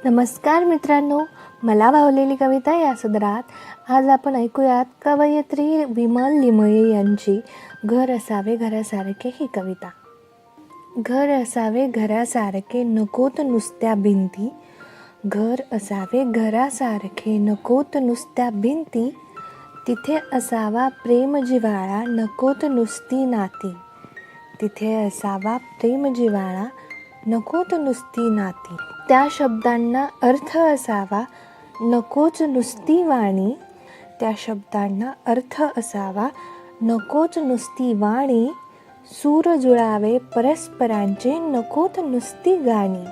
नमस्कार मित्रांनो, मला भावलेली कविता या सदरात आज आपण ऐकूयात कवयित्री विमल लिमये यांची घर असावे घरासारखे ही कविता. घर असावे घरासारखे नकोत नुसत्या भिंती, घर असावे घरासारखे नकोत नुसत्या भिंती, तिथे असावा प्रेम जिव्हाळा नकोत नुसती नाती, तिथे असावा प्रेम जिव्हाळा नकोत नुसती नाती. त्या शब्दांना अर्थ असावा नकोच नुसती वाणी, त्या शब्दांना अर्थ असावा नकोच नुसती वाणी, सूर जुळावे परस्परांचे नकोत नुसती गाणी,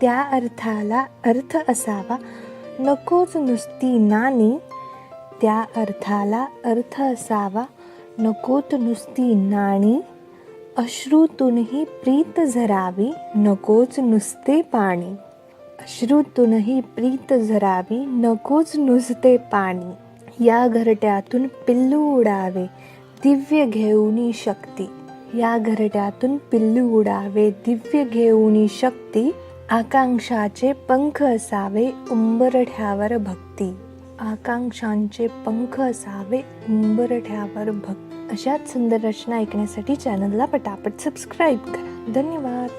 त्या अर्थाला अर्थ असावा नकोच नुसती नाणी, त्या अर्थाला अर्थ असावा नकोत नुसती नाणी, अश्रूतूनही प्रीत झरावी नकोच नुसते पाणी, अश्रूतूनही प्रीत झरावी नकोच नुसते पाणी, या घरट्यातून पिल्लू उडावे दिव्य घेऊनी शक्ती, या घरट्यातून पिल्लू उडावे दिव्य घेऊनी शक्ती, आकांक्षाचे पंख असावे उंबरठ्यावर भक्ती, आकांक्षांचे पंख असावे उंबरठ्यावर भक्ती. अशाच सुंदर रचना ऐकण्यासाठी चॅनलला पटापट सबस्क्राईब करा. धन्यवाद.